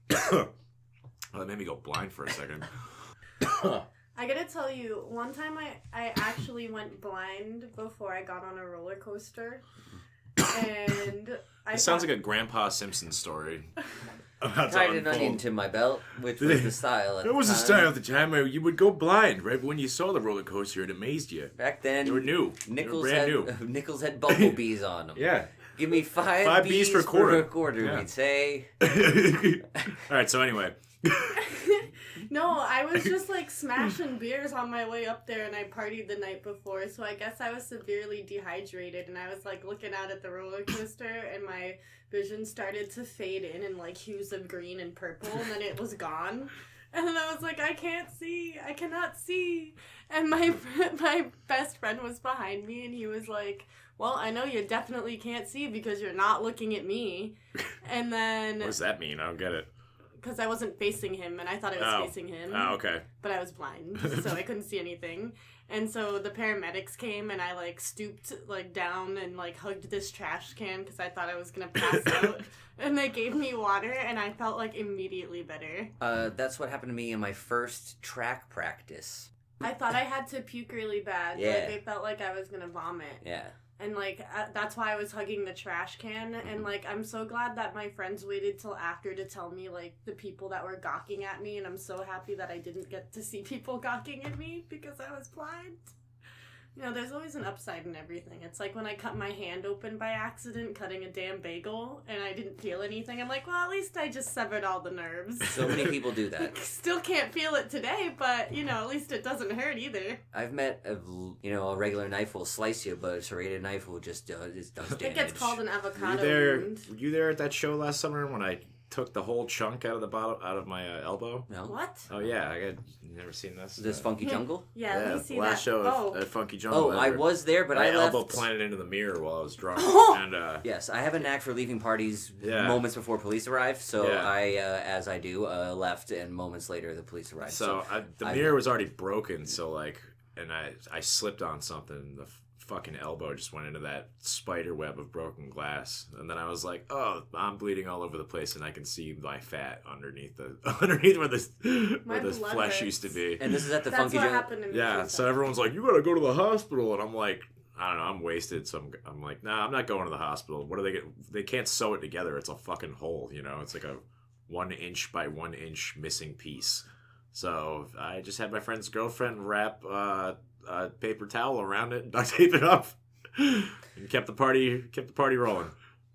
That made me go blind for a second. I gotta tell you, one time I actually went blind before I got on a roller coaster. And It sounds like a Grandpa Simpson story. Tied an onion to my belt, which was the style at the time. It was the style at the time where you would go blind right when you saw the roller coaster. It amazed you. Back then, they were new. Nichols had bumblebees on them. Yeah. Give me five bees for a quarter, yeah. we'd say. All right, so anyway. No, I was just like smashing beers on my way up there, and I partied the night before, so I guess I was severely dehydrated, and I was like looking out at the roller coaster, and my vision started to fade in like hues of green and purple, and then it was gone. And then I was like, I cannot see. And my best friend was behind me, and he was like, well, I know you definitely can't see because you're not looking at me. And then... What does that mean? I don't get it. Because I wasn't facing him, and I thought I was facing him. Oh, okay. But I was blind, so I couldn't see anything. And so the paramedics came, and I, like, stooped, like, down and, like, hugged this trash can because I thought I was going to pass out. And they gave me water, and I felt, like, immediately better. That's what happened to me in my first track practice. I thought I had to puke really bad. Yeah. Like, I felt like I was going to vomit. Yeah. And, like, that's why I was hugging the trash can. And, like, I'm so glad that my friends waited till after to tell me, like, the people that were gawking at me. And I'm so happy that I didn't get to see people gawking at me because I was blind. You know, there's always an upside in everything. It's like when I cut my hand open by accident, cutting a damn bagel, and I didn't feel anything. I'm like, well, at least I just severed all the nerves. So many people do that. Still can't feel it today, but, you know, at least it doesn't hurt either. I've met, a regular knife will slice you, but a serrated knife will just does damage. It gets called an avocado wound. Were you there at that show last summer when I took the whole chunk out of my elbow? No. What? Oh yeah, you never seen this? This Funky Jungle? Yeah, let me see last that. show at Funky Jungle. Oh, I was there, but I left. My elbow planted into the mirror while I was drunk. And yes, I have a knack for leaving parties moments before police arrive. So I, as I do, left, and moments later the police arrived. So the mirror was already broken. So and I slipped on something. The fucking elbow just went into that spider web of broken glass, and then I was like, oh, I'm bleeding all over the place, and I can see my fat underneath where the flesh used to be. And this is at the Funky Jungle. Happened to me. Yeah, so everyone's like, you gotta go to the hospital, and I'm like, I don't know, I'm wasted, so I'm like, nah, I'm not going to the hospital. What do they get? They can't sew it together. It's a fucking hole, you know. It's like a 1 inch by 1 inch missing piece. So I just had my friend's girlfriend wrap paper towel around it and duct tape it up, and kept the party rolling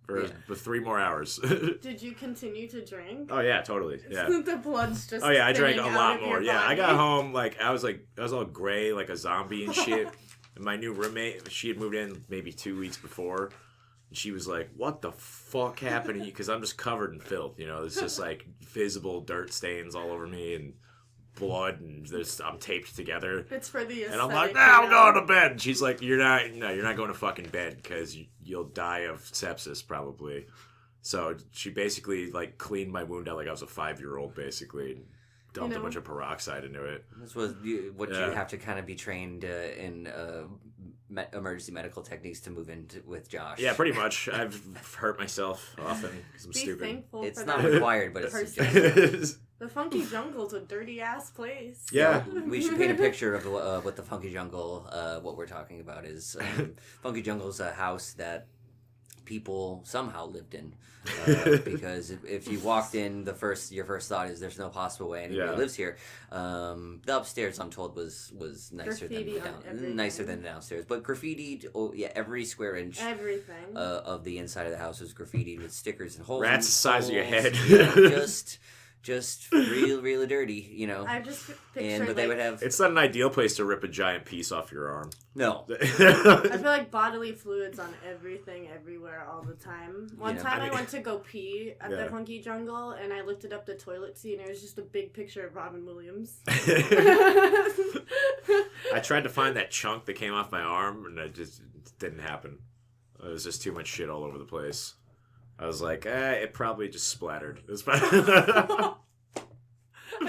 for 3 more hours. Did you continue to drink? Oh yeah, totally. Yeah. The blood's just. Oh yeah, I drank a lot more. Yeah, I got body. home I was all gray like a zombie and shit. And my new roommate, she had moved in maybe 2 weeks before. And she was like, what the fuck happened to you? Because I'm just covered in filth, you know. There's just like visible dirt stains all over me and blood, and I'm taped together. It's for the aesthetic. And I'm like, nah, I'm going to bed. And she's like, you're not going to fucking bed because you'll die of sepsis probably. So she basically like cleaned my wound out like I was a 5-year-old basically. And dumped a bunch of peroxide into it. This was what you have to kind of be trained in emergency medical techniques to move in with Josh. Yeah, pretty much. I've hurt myself often because I'm stupid. Thankful it's for not that. required, but it's suggested. The Funky Jungle's a dirty-ass place. Yeah. We should paint a picture of what the Funky Jungle, what we're talking about is. Funky Jungle's a house that people somehow lived in. Because if you walked in, your first thought is there's no possible way anybody lives here. The upstairs, I'm told, was nicer than downstairs. But graffitied, every square inch of the inside of the house was graffitied with stickers and holes. Rats the size of your head. Just really dirty, you know. I just pictured, but they would have. It's not an ideal place to rip a giant piece off your arm. No. I feel like bodily fluids on everything, everywhere, all the time. One time I went to go pee at the Funky Jungle, and I lifted up the toilet seat, and it was just a big picture of Robin Williams. I tried to find that chunk that came off my arm, and it just didn't happen. There was just too much shit all over the place. I was like, it probably just splattered. I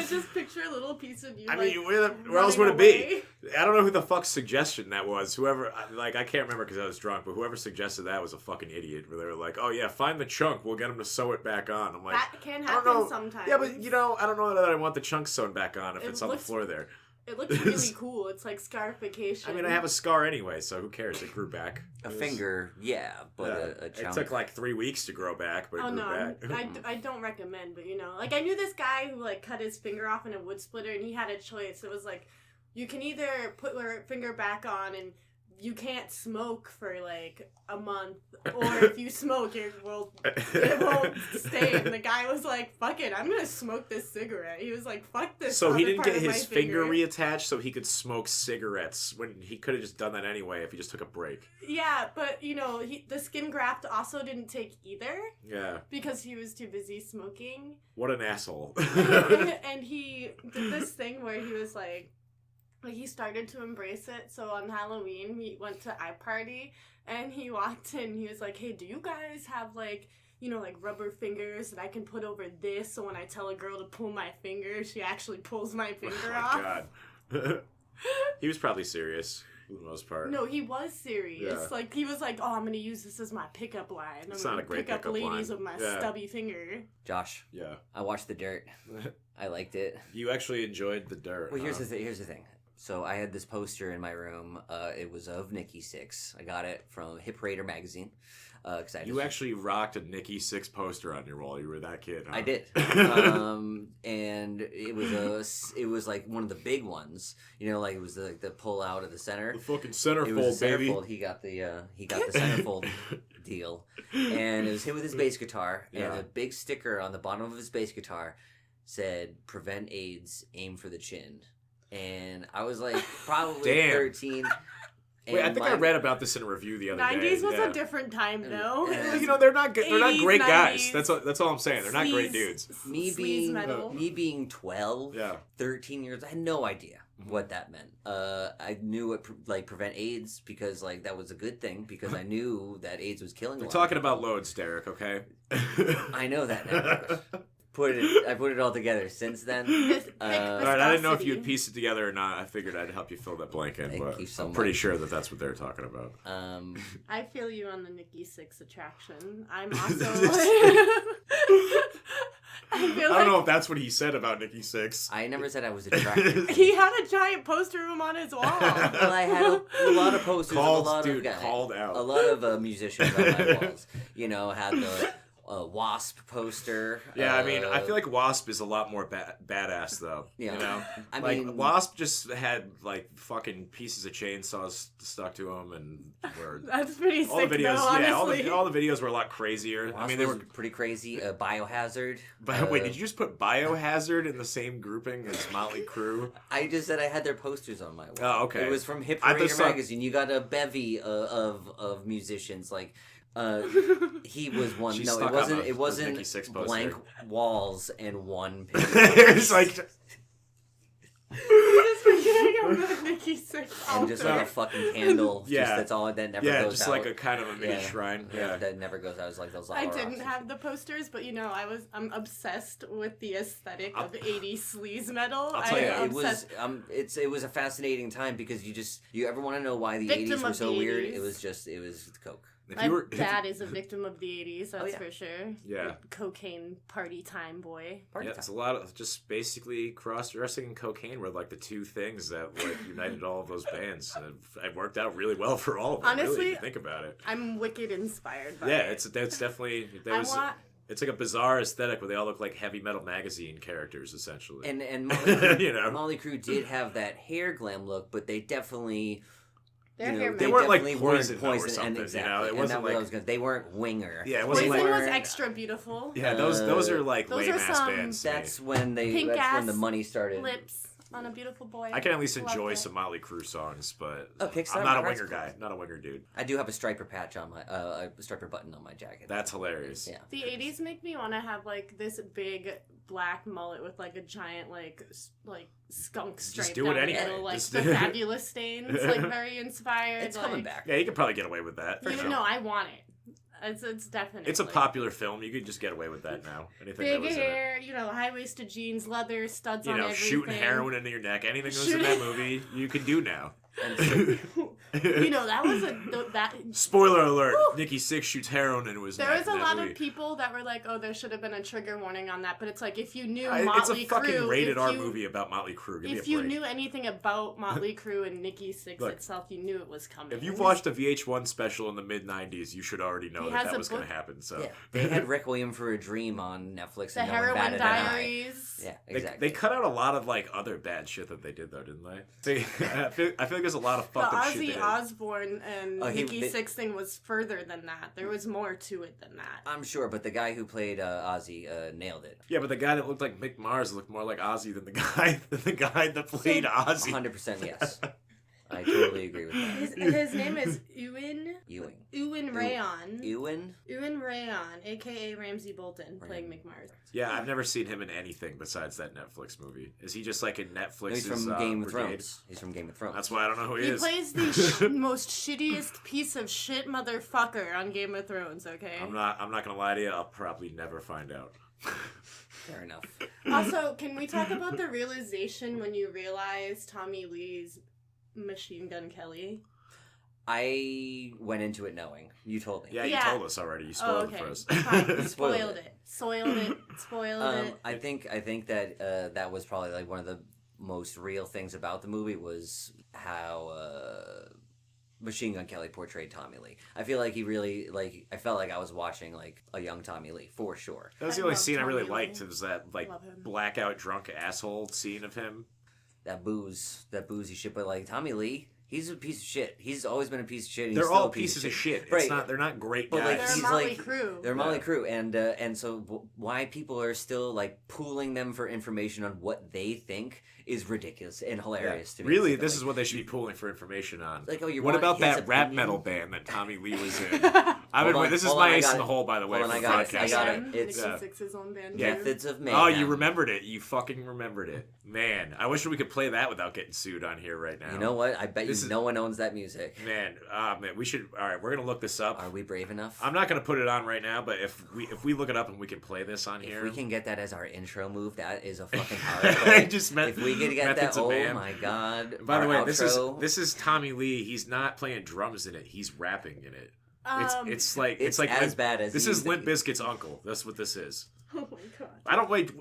just picture a little piece of you. I like, mean, where else would it be? I don't know who the fuck's suggestion that was. Whoever, I can't remember because I was drunk, but whoever suggested that was a fucking idiot. Where they were like, "Oh yeah, find the chunk. We'll get him to sew it back on." I'm like, that can I don't happen know. sometimes. Yeah, but I don't know that I want the chunk sewn back on if It it's on the looks- floor there. It looks really cool. It's like scarification. I mean, I have a scar anyway, so who cares? It grew back. A finger, yeah, but a chunk. It took like 3 weeks to grow back, but it grew back. I don't recommend, but like I knew this guy who like cut his finger off in a wood splitter, and he had a choice. It was like, you can either put your finger back on and you can't smoke for like a month, or if you smoke, it won't stay. And the guy was like, "Fuck it, I'm gonna smoke this cigarette." He was like, "Fuck this." So he other didn't part get of my his finger reattached so he could smoke cigarettes when he could have just done that anyway if he just took a break. Yeah, but the skin graft also didn't take either. Yeah. Because he was too busy smoking. What an asshole. And he did this thing where he was like he started to embrace it. So on Halloween, we went to iParty, and he walked in. He was like, "Hey, do you guys have like rubber fingers that I can put over this? So when I tell a girl to pull my finger, she actually pulls my finger off." Oh my god. He was probably serious for the most part. No, he was serious. Yeah. Like he was like, "Oh, I'm gonna use this as my pickup line. It's I'm not gonna a great pick up pickup ladies line. with my Yeah. stubby finger." Josh, Yeah. I watched The Dirt. I liked it. You actually enjoed the dirt. Well, here's the thing. So I had this poster in my room. It was of Nikki Sixx. I got it from Hip Raider magazine. You actually rocked a Nikki Sixx poster on your wall. You were that kid, huh? I did. And it was like one of the big ones. Like it was the pull out of the center. The fucking centerfold, It was the baby. centerfold. He got the centerfold deal, and it was him with his bass guitar, and Yeah. a big sticker on the bottom of his bass guitar said "Prevent AIDS, aim for the chin." And I was like probably Damn. 13. Wait, I think I read about this in a review the other day. 90s was Yeah. a different time, though. They're not good. They're not 80s, great guys. 90s. That's all I'm saying. They're not great dudes. Me being 12, Yeah. 13 years, I had no idea what that meant. I knew it prevent AIDS because that was a good thing because I knew that AIDS was killing. We're talking about loads, Derek. Okay. I know that now. I put it all together since then. All right, I didn't know if you would piece it together or not. I figured I'd help you fill that blank in, but I'm pretty sure that that's what they're talking about. I feel you on the Nikki Sixx attraction. I'm also I don't know if that's what he said about Nikki Sixx. I never said I was attracted. He had a giant poster of him on his wall. Well, I had a lot of posters of a lot of guys. Called out. A lot of musicians on my walls. Had the Wasp poster. Yeah, I mean, I feel like Wasp is a lot more badass, though. Yeah. I mean, Wasp just had, fucking pieces of chainsaws stuck to him, and that's pretty all sick, the videos, though, honestly. all the videos were a lot crazier. Wasp they were pretty crazy. Biohazard. Wait, did you just put Biohazard in the same grouping as Motley Crue? I just said I had their posters on my wall. Oh, okay. It was from Hip Raider magazine. You got a bevy of musicians, he was one. She's no, it wasn't blank walls and one picture. It's like just forgetting about Nikki Sixx and just like a fucking candle. Yeah, that's all that never goes out. just like a kind of a mini shrine. Yeah, that never goes out. I was like those. I didn't have the posters, but I'm obsessed with the aesthetic of 80s sleaze metal. I'll tell you, it was a fascinating time because you ever want to know why the Victim 80s were of so the weird? 80s. It was Coke. My dad is a victim of the 80s, that's for sure. Yeah. Cocaine party time boy. It's a lot of just basically cross-dressing and cocaine were the two things that united all of those bands. And it worked out really well for all of them. Honestly, really, if you think about it. I'm wicked inspired by it. Yeah, it's definitely it's like a bizarre aesthetic where they all look like heavy metal magazine characters essentially. And Motley Crue, Motley Crue did have that hair glam look, but they definitely. They weren't like Poison or something, exactly. It wasn't they weren't Winger. Yeah, it wasn't Poison was extra beautiful. Yeah, those are those lame are ass bands. That's when the money started. Lips on a beautiful boy. I can at least enjoy some Motley Crue songs, but Kickstart, I'm not a Winger guy. Not a Winger dude. I do have a striper patch on my a striper button on my jacket. That's hilarious. Yeah. The 80s make me want to have this big black mullet with a giant skunk stripe. Just do it anyway. Middle, the Fabulous Stains, very inspired. It's coming back. Yeah, you could probably get away with that. No, I want it. It's definitely. It's a popular film. You could just get away with that now. Anything that Big was hair, high-waisted jeans, leather, studs in it. on everything. Shooting heroin into your neck. Anything that was in that movie, you can do now. That was that. Spoiler alert: Woo! Nikki Sixx shoots heroin and was. There was a lot movie. of people that were like, "Oh, there should have been a trigger warning on that." But it's like if you knew It's Motley a fucking Crue, rated R movie about Motley Crue. Give me a if you break. knew anything about Motley Crue and Nikki Sixx Look, itself, you knew it was coming. If you've watched a VH1 special in the mid '90s, you should already know that was going to happen. So yeah, they had Requiem for a Dream on Netflix. The and Heroin Diaries. Yeah, exactly. They cut out a lot of other bad shit that they did though, didn't they? I feel like there's a lot of fucked up shit. The Ozzy Osbourne and Nikki Sixx thing was further than that. There was more to it than that. I'm sure, but the guy who played Ozzy nailed it. Yeah, but the guy that looked like Mick Mars looked more like Ozzy than the guy that played Ozzy. 100% yes. I totally agree with that. His name is Ewan Rayon. Ewan Rayon, a.k.a. Ramsey Bolton, playing Mick Mars. Yeah, I've never seen him in anything besides that Netflix movie. Is he just like in Netflix's He's from Game of Brigade? Thrones. He's from Game of Thrones. That's why I don't know who he is. He plays the most shittiest piece of shit motherfucker on Game of Thrones, okay? I'm not gonna lie to you, I'll probably never find out. Fair enough. Also, can we talk about the realization when you realize Tommy Lee's Machine Gun Kelly? I went into it knowing. You told me. Yeah, you told us already. You spoiled it for us. Fine. Spoiled it. I think that that was probably like one of the most real things about the movie was how Machine Gun Kelly portrayed Tommy Lee. I feel like he really I felt like I was watching like a young Tommy Lee for sure. That was the only scene I really liked. It was that blackout drunk asshole scene of him. That boozy shit. But like Tommy Lee, he's a piece of shit. He's always been a piece of shit. They're all pieces of shit. Right. They're not great guys. Like, they're Motley Crue. They're Motley Crue, and so why people are still like pooling them for information on what they think is ridiculous and hilarious to me. Really, this is what they should be pooling for information on. Like, oh, what about that rap metal band that Tommy Lee was in? This is my ace in the hole, by the way. I got it. It's Nikki Sixx's own band. Methods of Mayhem. Oh, you remembered it. You fucking remembered it. Man, I wish we could play that without getting sued on here right now. You know what? I bet no one owns that music. Man, we should. All right, we're gonna look this up. Are we brave enough? I'm not gonna put it on right now, but if we look it up and we can play this on here, if we can get that as our intro move, that is a fucking hard. If we could get that, oh my god! By the way, outro. this is Tommy Lee. He's not playing drums in it. He's rapping in it. It's like as bad as this is Limp Bizkit's uncle. That's what this is. Oh my god!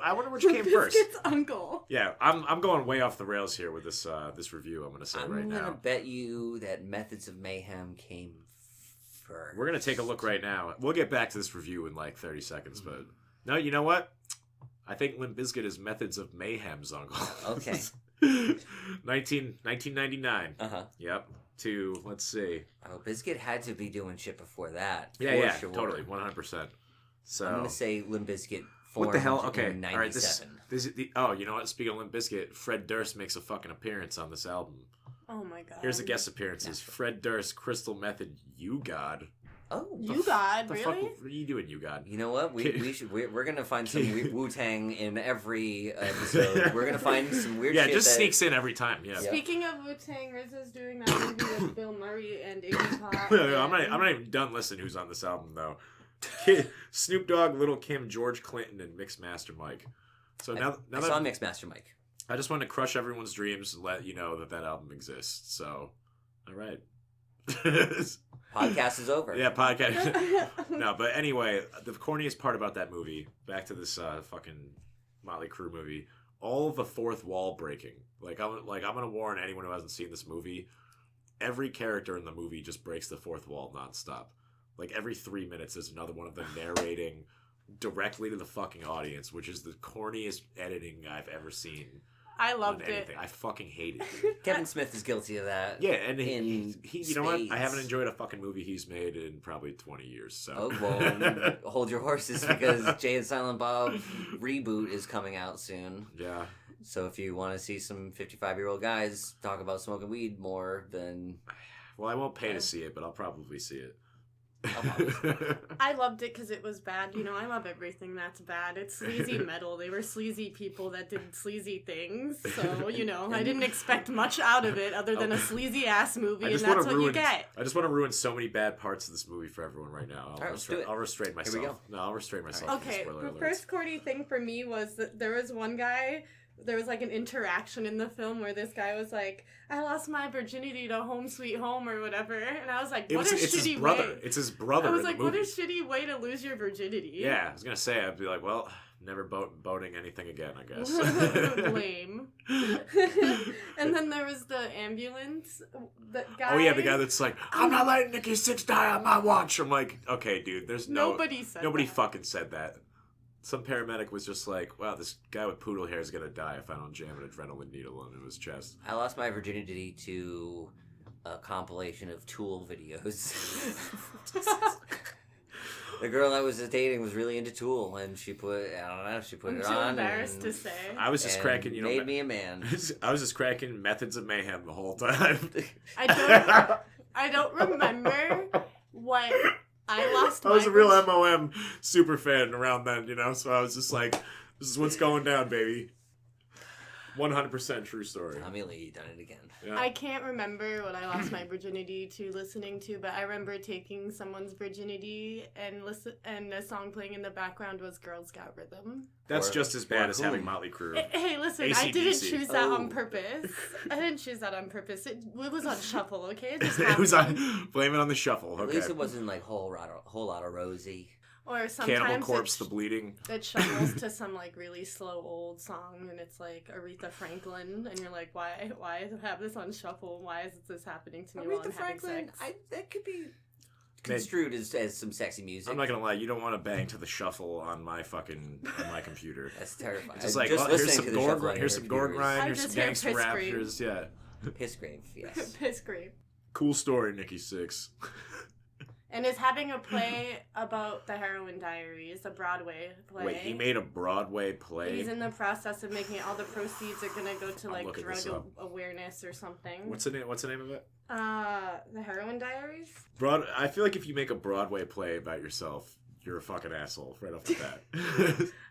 I wonder which came first. Bizkit's uncle. Yeah, I'm going way off the rails here with this review. I'm gonna say right now. I'm gonna bet you that Methods of Mayhem came first. We're gonna take a look right now. We'll get back to this review in like 30 seconds, but no, you know what? I think Limp Bizkit is Methods of Mayhem's uncle. Okay. 1999. Yep. To let's see. Oh, Bizkit had to be doing shit before that. Yeah, sure. Totally, 100%. So I'm gonna say Limp Bizkit. What the hell? Okay, all right. This is the. Oh, you know what? Speaking of Limp Bizkit, Fred Durst makes a fucking appearance on this album. Oh my god. Here's the guest appearances: Fred Durst, Crystal Method, You God. Oh, You God, really? Fuck, what are you doing, You God? You know what? We're gonna find some Wu-Tang in every episode. We're gonna find some weird shit. Yeah, just sneaks in every time. Yeah. Speaking of Wu-Tang, RZA's doing that movie with Bill Murray and Iggy Pop. I'm not even done listening who's on this album though. Snoop Dogg, Little Kim, George Clinton, and Mixmaster Mike. So now I saw Mixmaster Mike. I just want to crush everyone's dreams and let you know that album exists. So, all right. Podcast is over. Yeah, podcast. No, but anyway, the corniest part about that movie, back to this fucking Motley Crue movie, all of the fourth wall breaking. I'm gonna warn anyone who hasn't seen this movie. Every character in the movie just breaks the fourth wall nonstop. Like every 3 minutes, there's another one of them narrating directly to the fucking audience, which is the corniest editing I've ever seen. I loved it. I fucking hated it. Kevin Smith is guilty of that. Yeah, and he you know what? I haven't enjoyed a fucking movie he's made in probably 20 years. So. Oh, well, hold your horses because Jay and Silent Bob reboot is coming out soon. Yeah. So if you want to see some 55-year-old guys talk about smoking weed more, then... Well, I won't pay to see it, but I'll probably see it. I loved it because it was bad. You know, I love everything that's bad. It's sleazy metal. They were sleazy people that did sleazy things. So, you know, I didn't expect much out of it other than a sleazy ass movie, and that's what you get. I just want to ruin so many bad parts of this movie for everyone right now. I'll restrain myself. Here we go. No, I'll restrain myself. Okay, the first corny thing for me was that there was one guy. There was like an interaction in the film where this guy was like, I lost my virginity to Home Sweet Home or whatever. And I was like, what a shitty way. It's his brother. I was like, what a shitty way to lose your virginity. Yeah, I was going to say, I'd be like, well, never boating anything again, I guess. Lame. And then there was the ambulance guy. Oh, yeah, the guy that's like, I'm not letting Nikki Sixx die on my watch. I'm like, okay, dude, nobody fucking said that. Some paramedic was just like, wow, this guy with poodle hair is going to die if I don't jam an adrenaline needle into his chest. I lost my virginity to a compilation of Tool videos. The girl I was dating was really into Tool, and she put it on. I'm too embarrassed to say. I was just cracking, made me a man. I was just cracking Methods of Mayhem the whole time. I don't remember what... I was a real MOM super fan around then, you know, so I was just like, this is what's going down, baby. 100% true story. Tommy Lee done it again. Yeah. I can't remember what I lost my virginity to listening to, but I remember taking someone's virginity and the song playing in the background was Girls Got Rhythm. That's just as bad as having Motley Crue. Hey, listen, AC/DC. I didn't choose that on purpose. I didn't choose that on purpose. It was on shuffle, okay? It was on, blame it on the shuffle, okay? At least it wasn't like Whole Lot of Rosie. Or sometimes Cannibal Corpse, The Bleeding. It shuffles to some like really slow old song, and it's like Aretha Franklin, and you're like, why have this on shuffle? Why is this happening to me while I'm having sex? That could be construed as some sexy music. I'm not gonna lie, you don't want to bang to the shuffle on my computer. That's terrifying. Just like, here's some gore grind, here's some gangster rappers, yeah. Pissgrave, yes. Pissgrave. Cool story, Nikki Sixx. And is having a play about the Heroin Diaries, a Broadway play. Wait, he made a Broadway play? He's in the process of making it. All the proceeds are going to go to, like, drug awareness or something. What's the name of it? The Heroin Diaries? I feel like if you make a Broadway play about yourself, you're a fucking asshole right off the bat.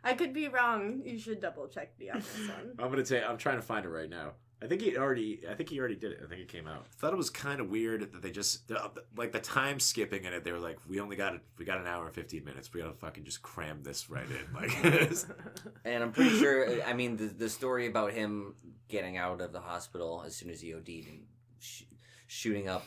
I could be wrong. You should double check me on this one. I'm trying to find it right now. I think he already did it. I think it came out. I thought it was kind of weird that they just like the time skipping in it. They were like, we got an hour and 15 minutes. We gotta fucking just cram this right in. Like, and I'm pretty sure. I mean, the story about him getting out of the hospital as soon as he OD'd and shooting up,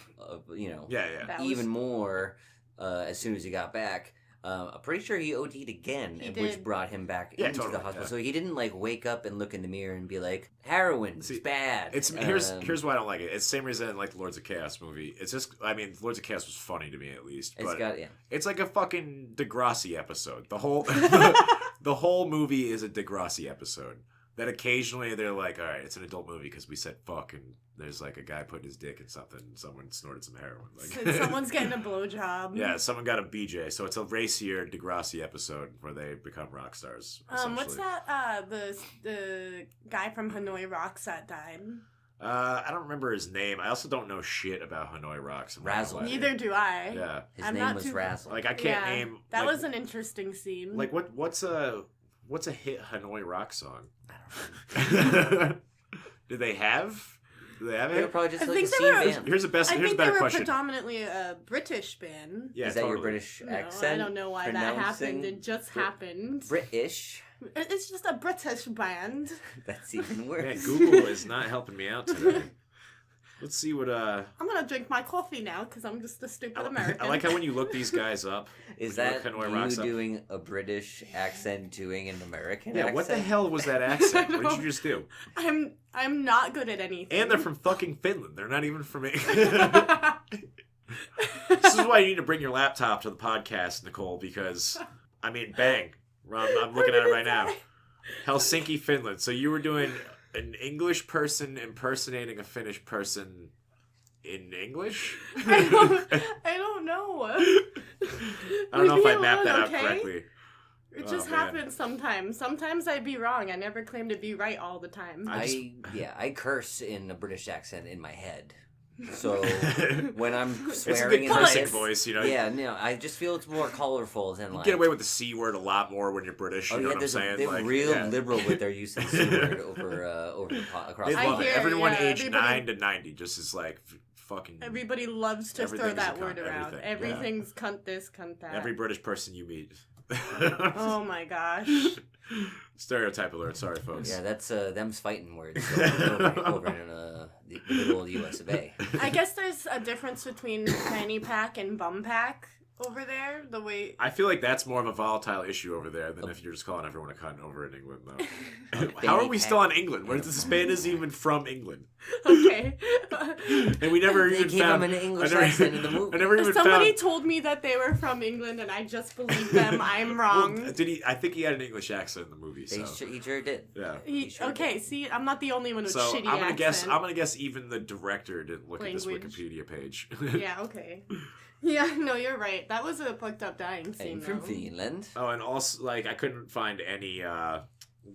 even more as soon as he got back. I'm pretty sure he OD'd again, which brought him back into the hospital. Yeah. So he didn't like wake up and look in the mirror and be like, heroin's bad. Here's why I don't like it. It's the same reason I didn't like the Lords of Chaos movie. It's just, I mean, Lords of Chaos was funny to me at least. But it's like a fucking Degrassi episode. The whole the whole movie is a Degrassi episode. That occasionally they're like, all right, it's an adult movie because we said fuck and there's like a guy putting his dick in something and someone snorted some heroin. Like, someone's getting a blowjob. Yeah, someone got a BJ. So it's a racier Degrassi episode where they become rock stars. What's that? The guy from Hanoi Rocks that died. I don't remember his name. I also don't know shit about Hanoi Rocks. Razzle. Neither do I. Yeah. His name was Razzle. Like I can't name. That was an interesting scene. Like what's a hit Hanoi Rock song? I don't know. Do they have They it? were probably just like a scene band. Here's a better question. I think they were predominantly a British band. Yeah, is that your British accent? I don't know why that happened. It just happened. British. It's just a British band. That's even worse. Man, Google is not helping me out today. Let's see what I'm gonna drink my coffee now because I'm just a stupid American. I like how when you look these guys up. Is that you doing a British accent doing an American accent? What the hell was that accent? What did you just do? I'm not good at anything. And they're from fucking Finland. They're not even from This is why you need to bring your laptop to the podcast, Nicole, because I mean, bang. I'm looking at it right now. Helsinki, Finland. So you were doing an English person impersonating a Finnish person in English? I don't know. I don't know if I mapped that out correctly. It just happens sometimes. Sometimes I'd be wrong. I never claim to be right all the time. I curse in a British accent in my head. So when I'm It's a swearing good in cursing this, voice, you know. yeah, no, I just feel it's more colorful than You like. get away with the C word a lot more when you're British. You know what I'm saying? They're like, real yeah. liberal with their use of the C word across They the love pond. it. Everyone yeah, aged everybody- 9 to 90 just is like fucking. Everybody loves to throw Everything's that a word cunt, around. everything, yeah. Everything's cunt this, cunt that. Every British person you meet. Oh my gosh. Stereotype alert. Sorry, folks. Yeah, that's them's fighting words over in the good old US of A. I guess there's a difference between fanny pack and bum pack over there. The way I feel like that's more of a volatile issue over there than if you're just calling everyone a cunt over in England, though. How are we still on England? Where this band is even from England? okay. And we never They even gave found them an English accent in the movie. I never even Somebody found. told me that they were from England, and I just believed them. I'm wrong. Well, did he? I think he had an English accent in the movie. They So he sure did. yeah. Okay, see, I'm not the only one with So shitty I'm gonna guess. accent. I'm gonna guess even the director didn't look at this Language. Wikipedia page. Yeah, okay. Yeah, no, you're right. That was a fucked up dying scene. I'm from though. Finland. Oh, and also like I couldn't find any,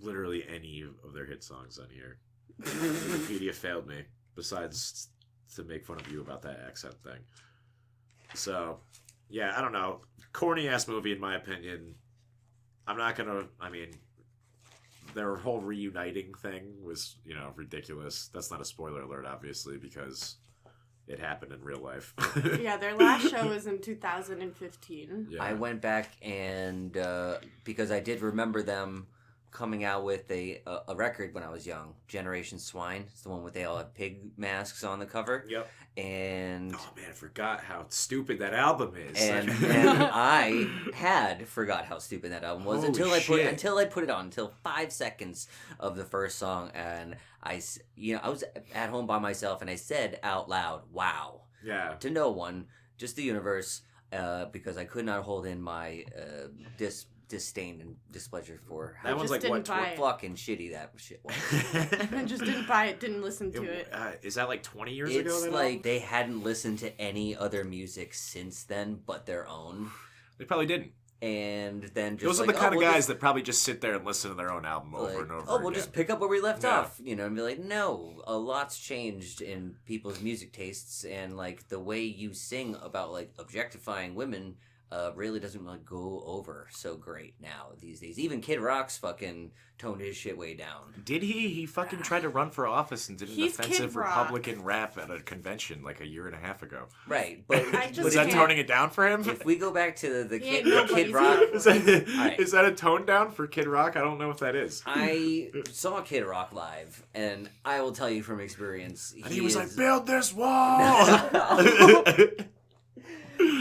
literally any of their hit songs on here. Wikipedia failed me. Besides to make fun of you about that accent thing. So, yeah, I don't know. Corny ass movie in my opinion. I'm not gonna. I mean, their whole reuniting thing was, ridiculous. That's not a spoiler alert, obviously, because it happened in real life. Yeah, their last show was in 2015. Yeah. I went back and because I did remember them coming out with a record when I was young, Generation Swine. It's the one with they all have pig masks on the cover. Yep. And Oh man, I forgot how stupid that album is. and I had forgot how stupid that album was Holy until I shit. put it on until 5 seconds of the first song, and I was at home by myself and I said out loud, "Wow," Yeah. to no one, just the universe, because I could not hold in my disdain and displeasure for how That one's just like didn't what? buy it. fucking shitty that shit was. I just didn't buy it, didn't listen to it. Is that like 20 years ago? It's that like album? they hadn't listened to any other music since then but their own. They probably didn't. And then just Those are like, the kind of we'll guys just, that probably just sit there and listen to their own album over like, and over. we'll just pick up where we left Yeah. off, and be like, no, a lot's changed in people's music tastes, and like the way you sing about like objectifying women really doesn't like go over so great now these days. Even Kid Rock's fucking toned his shit way down. Did he? He fucking tried to run for office and did an He's Kid offensive Rock. Republican rap at a convention like a year and a half ago. Right, but I just Was that can't- toning it down for him? if we go back to the He Kid, ain't the nobody's Kid Rock, hero. Is that, Alright. is that a tone down for Kid Rock? I don't know if that is. I saw Kid Rock live, and I will tell you from experience, And he was like, is- build this wall!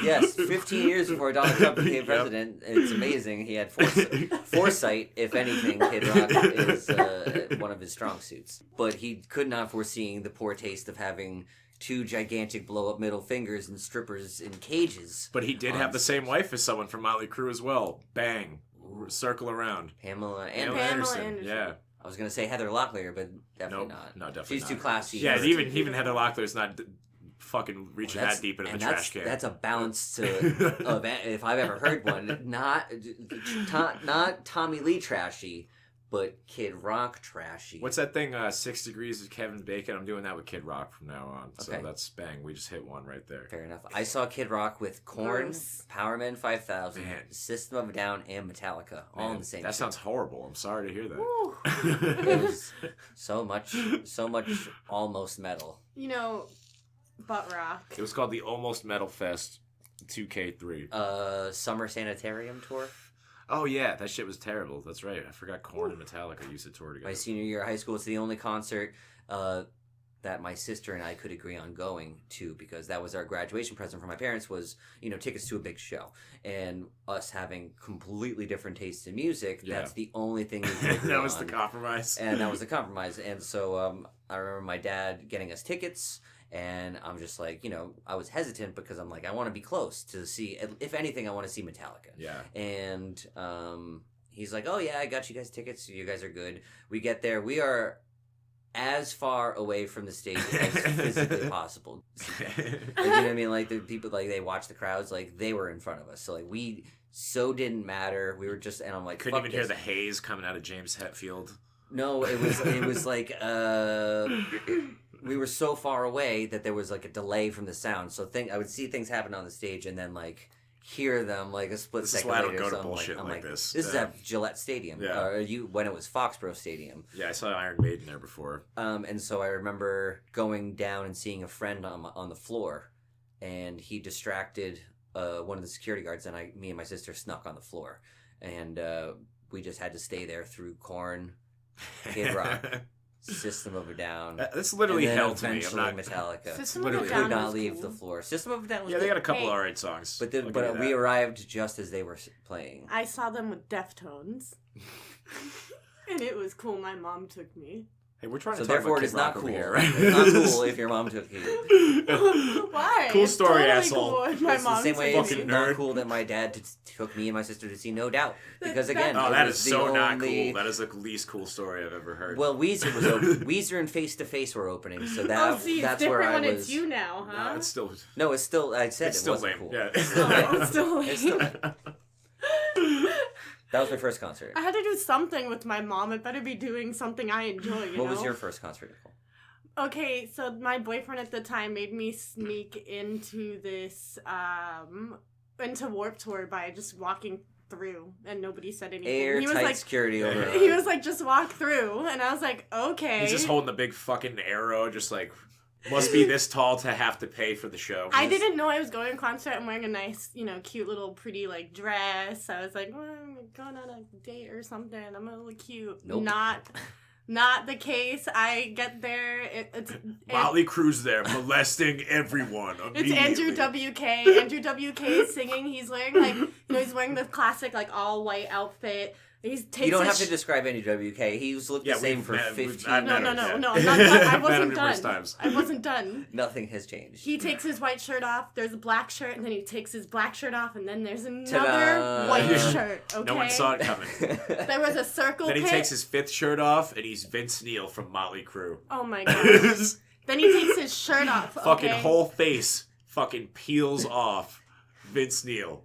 Yes, 15 years before Donald Trump became Yep. president. It's amazing. He had foresight, if anything. Kid Rock is one of his strong suits. But he could not foreseeing the poor taste of having two gigantic blow-up middle fingers and strippers in cages. But he did have the same wife as someone from Motley Crue as well. Bang. Circle around. Pamela Pamela Anderson. Anderson. Yeah. I was going to say Heather Locklear, but definitely Nope. not. No, definitely She's not. too classy. Yeah, for- even Heather Locklear's not fucking reaching that deep into the trash can. That's a balance of if I've ever heard one. Not Tommy Lee trashy, but Kid Rock trashy. What's that thing? 6 Degrees of Kevin Bacon. I'm doing that with Kid Rock from now on. So Okay. that's bang. We just hit one right there. Fair enough. I saw Kid Rock with Korn, Gross. Powerman 5000, Man. System of a Down, and Metallica, all in Man, the same. that show. sounds horrible. I'm sorry to hear that. Woo. It was so much almost metal. Butt rock. It was called the Almost Metal Fest 2K3. Summer Sanitarium tour. Oh yeah, that shit was terrible. That's right. I forgot Korn and Metallica used to tour together. My senior year of high school, it's the only concert that my sister and I could agree on going to, because that was our graduation present from my parents, was tickets to a big show. And us having completely different tastes in music, Yeah. that's the only thing we could agree That was on. the compromise. And that was the compromise. And so I remember my dad getting us tickets, and I'm just like, I was hesitant because I'm like, I want to be close to see, if anything, I want to see Metallica. Yeah. And he's like, oh yeah, I got you guys tickets. You guys are good. We get there. We are as far away from the stage as physically possible. Like, you know what I mean? Like the people, like they watch the crowds, like they were in front of us. So like we didn't matter. We were just, and I'm like, Couldn't fuck even hear this. the haze coming out of James Hetfield. No, it was like we were so far away that there was like a delay from the sound. So I would see things happen on the stage and then like hear them like a split This is second why I later. don't go to so bullshit I'm like this. This is at Gillette Stadium. Yeah. When it was Foxborough Stadium. Yeah, I saw Iron Maiden there before. And so I remember going down and seeing a friend on the floor, and he distracted one of the security guards, and me and my sister snuck on the floor, and we just had to stay there through Korn, Kid Rock, System of a Down. That's literally and then hell to me. I'm not. Metallica. System Literally of a Down Could not was leave cool. the floor. System of a Down was Yeah, they good. got a couple Hey. alright songs. But I'll give but you we that. arrived just as they were playing. I saw them with Deftones. And it was cool. My mom took me. Hey, we're trying So to talk therefore, about it is Kid not Rock cool. over here, right? It's not cool if your mom took you. Why? Cool It's story, totally asshole. Cool if my It's the mom same took way me. it's Fucking not nerd. cool that my dad took me and my sister to see No Doubt. Because again, Oh, it that was is the so not only- cool. That is the least cool story I've ever heard. Well, Weezer was Weezer and Face to Face were opening, so Oh, see, it's that's where different I when was. it's you now, huh? no, it's still No, it's still. I said it's it still wasn't lame. cool. Yeah. Oh, it's still lame. It's still- That was my first concert. I had to do something with my mom. It better be doing something I enjoy, you What know? was your first concert, Nicole? Okay, so my boyfriend at the time made me sneak into this, into Warped Tour by just walking through, and nobody said anything. He was Airtight like, security over. he was like, just walk through, and I was like, okay. He's just holding the big fucking arrow, just like must be this tall to have to pay for the show. I didn't know I was going to a concert. I'm wearing a nice, cute little pretty, like, dress. I was like, well, I'm going on a date or something. I'm gonna look cute. Nope. Not the case. I get there. It's Motley Crue's there molesting everyone. It's Andrew WK. Andrew WK is singing. He's wearing he's wearing the classic like all white outfit. He takes You don't his have to describe any WK. He's looked Yeah, the same we've for met- 15 I've No, met no, him, no, yeah. no. I'm not done. I I've met him wasn't numerous done. times. I wasn't done. Nothing has changed. He takes his white shirt off. There's a black shirt, and then he takes his black shirt off, and then there's another Ta-da. white Yeah. shirt. Okay. No one saw it coming. There was a circle Then he pit. takes his 5th shirt off, and he's Vince Neil from Motley Crue. Oh my god. Then he takes his shirt off. Fucking okay? whole face fucking peels off. Vince Neil.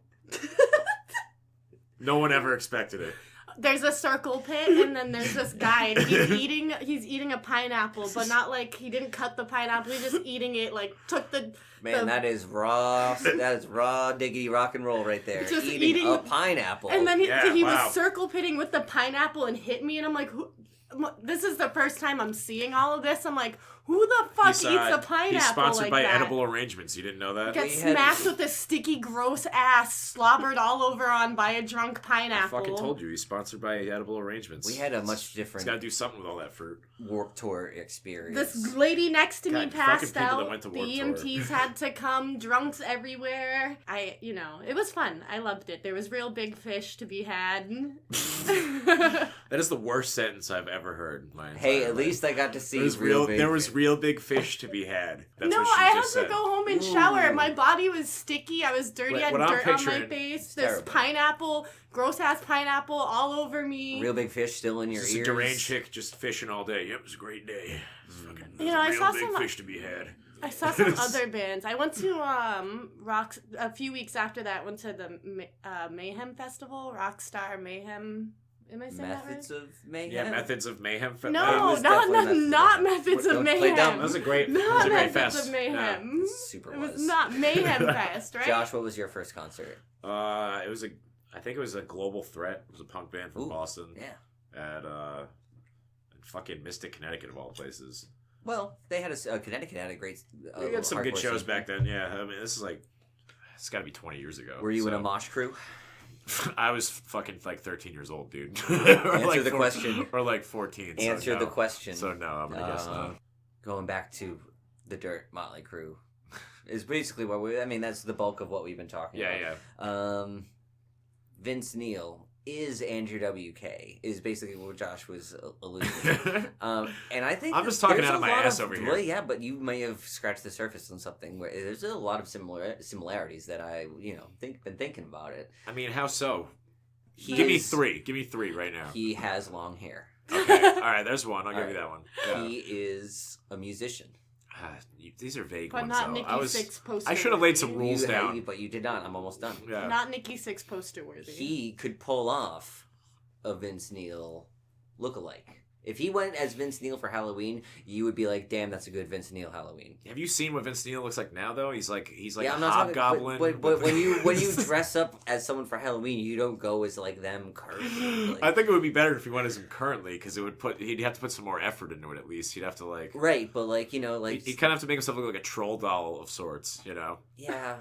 No one ever expected it. There's a circle pit, and then there's this guy, and he's eating a pineapple, but not like he didn't cut the pineapple. He's just eating it, like took the. Man, that is raw. That is raw diggity rock and roll right there. Just Eating eating- a pineapple. And then he wow. was circle pitting with the pineapple and hit me, and I'm like, this is the first time I'm seeing all of this. I'm like, who the fuck eats a pineapple He's sponsored like by that? Edible Arrangements. You didn't know that? Get We had- smacked with a sticky, gross ass slobbered all over on by a drunk I pineapple. fucking told you. He's sponsored by Edible Arrangements. We had a much He's different got to do something with all that fruit. Warped Tour experience. This lady next to me God, passed fucking people that out. went to The Warped Tour. EMTs had to come. Drunks everywhere. It was fun. I loved it. There was real big fish to be had. That is the worst sentence I've ever heard. In my Hey, entire at life. least I got to see There was real big there was fish. real big fish to be had. That's No, what she I had just to said. go home and shower. Ooh. My body was sticky. I was dirty. What- I had what I'm dirt on my picturing- face. It's This terrible. pineapple, gross ass pineapple, all over me. Real big fish still in your Just a ears. deranged chick just fishing all day. Yep, it was a great day. Fucking, You know, I real saw big some- fish to be had. I saw some other bands. I went to Rock a few weeks after that. Went to the Mayhem Festival, Rockstar Mayhem. Am I saying Methods that right? of mayhem. Yeah, Methods of Mayhem. No, That was definitely not Methods of Methods of Don't Mayhem. play dumb. That was a great, Not that was a great Methods fest. of Mayhem. Super It was was. not Mayhem Fest, right? Josh, what was your first concert? It was I think it was a Global Threat. It was a punk band from Ooh, Boston. Yeah. At fucking Mystic, Connecticut, of all places. Well, they had Connecticut had a great. We had some good hardcore shows scene. back then. Yeah, I mean, this is like, it's got to be 20 years ago. Were you in so. a mosh crew? I was fucking like 13 years old, dude. Answer the question. Or like 14. Answer so no. the question. So no, I'm gonna guess no. Going back to the Dirt Motley Crue is basically what we. I mean, that's the bulk of what we've been talking about. Yeah. Vince Neil is Andrew WK is basically what Josh was alluding to. And I think I'm just talking there's out of a my lot ass over here. Well, yeah, but you may have scratched the surface on something where there's a lot of similarities that I been thinking about it. I mean, how so? He Give me is- three. Give me three right now. He has long hair. Okay. All right. There's one. I'll give you that one. Yeah. He is a musician. These are vague But ones. not though. Nikki Sixx poster. I should have laid some worthy. rules down. But you did not. I'm almost done. Yeah. Not Nikki Sixx poster worthy. He could pull off a Vince Neil lookalike If he went as Vince Neil for Halloween, you would be like, damn, that's a good Vince Neil Halloween. Have you seen what Vince Neil looks like now, though? He's like yeah, a hobgoblin. But when you dress up as someone for Halloween, you don't go as like them currently. Like, I think it would be better if he went as him currently, because he'd have to put some more effort into it at least. He'd have to like right, but like he'd kind of have to make himself look like a troll doll of sorts, Yeah.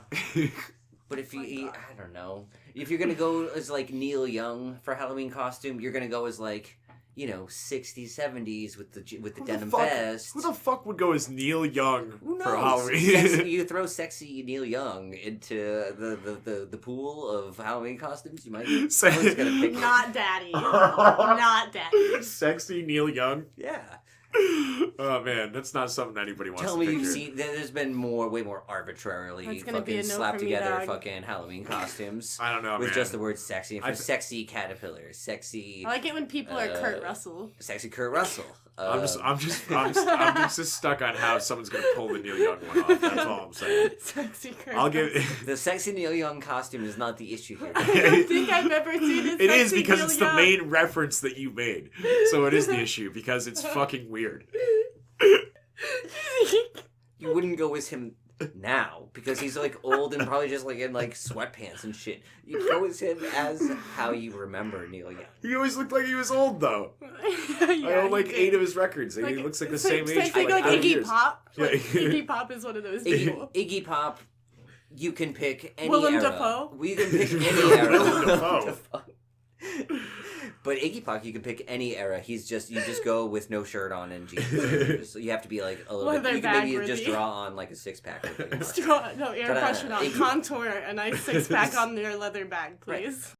But if I don't know, if you're gonna go as like Neil Young for Halloween costume, you're gonna go as like 60s, 70s with the denim vest. Who the fuck would go as Neil Young for Halloween? You throw sexy Neil Young into the pool of Halloween costumes, you might be someone's gonna pick not Daddy. Not Daddy. Sexy Neil Young? Yeah. Oh man, that's not something anybody wants Tell to me picture. you've seen. There's been way more arbitrarily fucking no slapped together dog. fucking Halloween costumes. I don't know, with man. just the word sexy. And for sexy caterpillars, sexy. I like it when people are Kurt Russell. Sexy Kurt Russell. I'm just stuck on how someone's gonna pull the Neil Young one off. That's all I'm saying. Sexy Kurt. I'll give the sexy Neil Young costume is not the issue here. I don't think I've ever seen it. It is because it's the main reference that you made, so it is the issue because it's fucking weird. You wouldn't go as him now because he's like old and probably just like in like sweatpants and shit. You go as him as how you remember Neil Young. He always looked like he was old though. I own like 8 of his records. And he looks like the same age. Same like Iggy years. Pop. Yeah. Iggy Pop is one of those people. Iggy Pop. You can pick any Willem era. Dafoe. You can pick any era. Willem Dafoe. But Iggy Pop, you can pick any era. You just go with no shirt on and jeans. You have to be like a little bit. You can maybe just draw on like a 6-pack. Airbrush it on, contour a nice 6-pack on their leather bag, please. Right.